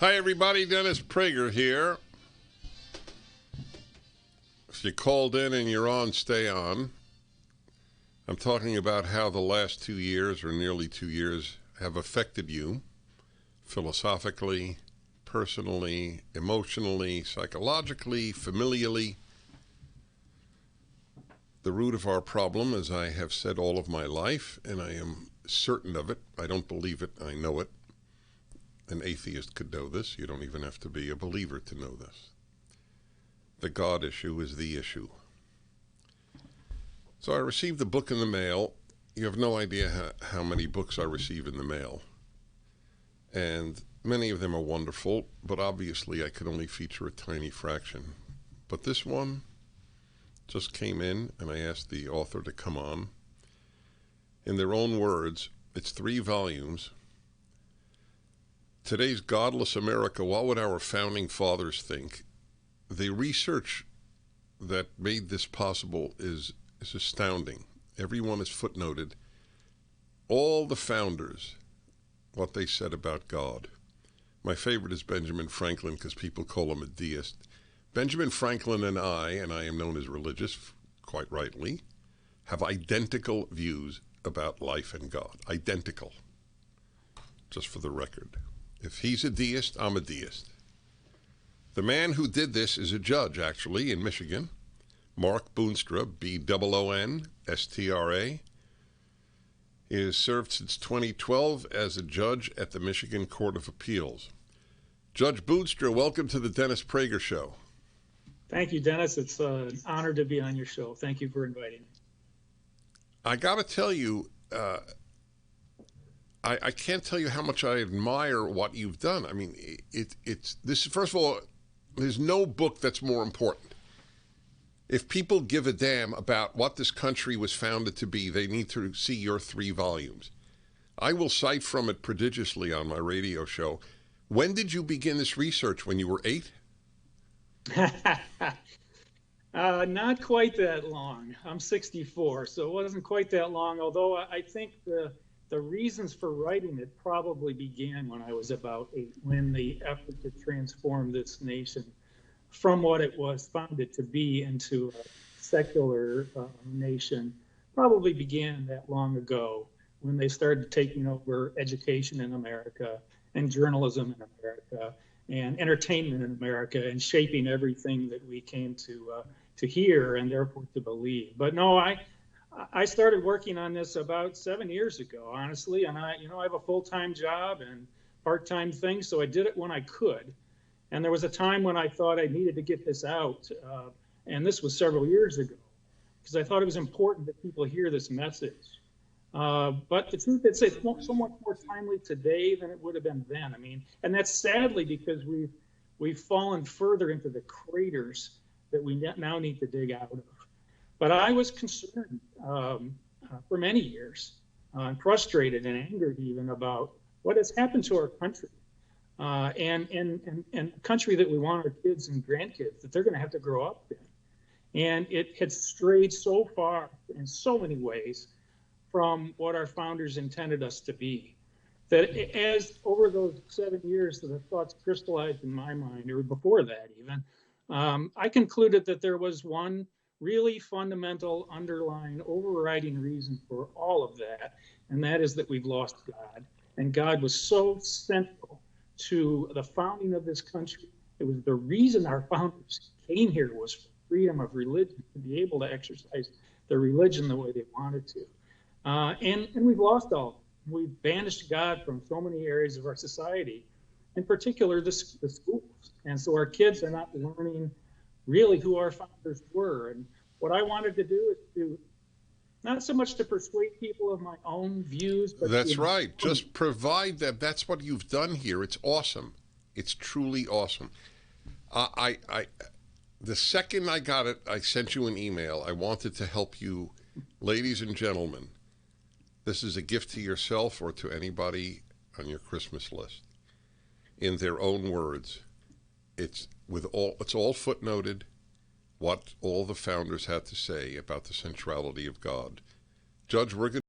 Hi, everybody. Dennis Prager here. If you called in and you're on, stay on. I'm talking about how the last 2 years, or nearly 2 years, have affected you philosophically, personally, emotionally, psychologically, familially. The root of our problem, as I have said all of my life, and I am certain of it, I don't believe it, I know it. An atheist could know this. You don't even have to be a believer to know this. The God issue is the issue. So I received a book in the mail. You have no idea how many books I receive in the mail. And many of them are wonderful, but obviously I could only feature a tiny fraction. But this one just came in, and I asked the author to come on. In their own words, it's 3 volumes. Today's godless America, what would our founding fathers think? The research that made this possible is astounding. Everyone is footnoted. All the founders, what they said about God. My favorite is Benjamin Franklin, because people call him a deist. Benjamin Franklin and I am known as religious, quite rightly, have identical views about life and God. Identical. Just for the record. If he's a deist, I'm a deist. The man who did this is a judge, actually, in Michigan. Mark Boonstra, Boonstra. He has served since 2012 as a judge at the Michigan Court of Appeals. Judge Boonstra, welcome to the Dennis Prager Show. Thank you, Dennis. It's an honor to be on your show. Thank you for inviting me. I got to tell you, I can't tell you how much I admire what you've done. I mean, it's this. First of all, there's no book that's more important. If people give a damn about what this country was founded to be, they need to see your 3 volumes. I will cite from it prodigiously on my radio show. When did you begin this research? When you were 8? Not quite that long. I'm 64, so it wasn't quite that long, although I think the reasons for writing it probably began when I was about 8, when the effort to transform this nation from what it was founded to be into a secular nation probably began that long ago, when they started taking over education in America and journalism in America and entertainment in America and shaping everything that we came to hear and therefore to believe. But no, I started working on this about 7 years ago, honestly, and I have a full-time job and part-time things, so I did it when I could. And there was a time when I thought I needed to get this out, and this was several years ago, because I thought it was important that people hear this message. But the truth is, it's so much more timely today than it would have been then. I mean, and that's sadly because we've fallen further into the craters that we now need to dig out of. But I was concerned for many years, frustrated and angered even about what has happened to our country, and a country that we want our kids and grandkids, that they're going to have to grow up in. And it had strayed so far in so many ways from what our founders intended us to be, that as over those 7 years that the thoughts crystallized in my mind, or before that even, I concluded that there was one really fundamental, underlying, overriding reason for all of that, and that is that we've lost God. And God was so central to the founding of this country. It was the reason our founders came here, was for freedom of religion, to be able to exercise their religion the way they wanted to. And we've lost all of it. We've banished God from so many areas of our society, in particular the schools. And so our kids are not learning really who our founders were. And what I wanted to do is to, not so much to persuade people of my own views, but that's right. Just provide that. That's what you've done here. It's awesome. It's truly awesome. The second I got it, I sent you an email. I wanted to help you, ladies and gentlemen. This is a gift to yourself or to anybody on your Christmas list. In their own words, it's all footnoted, what all the founders had to say about the centrality of God. Judge, we're going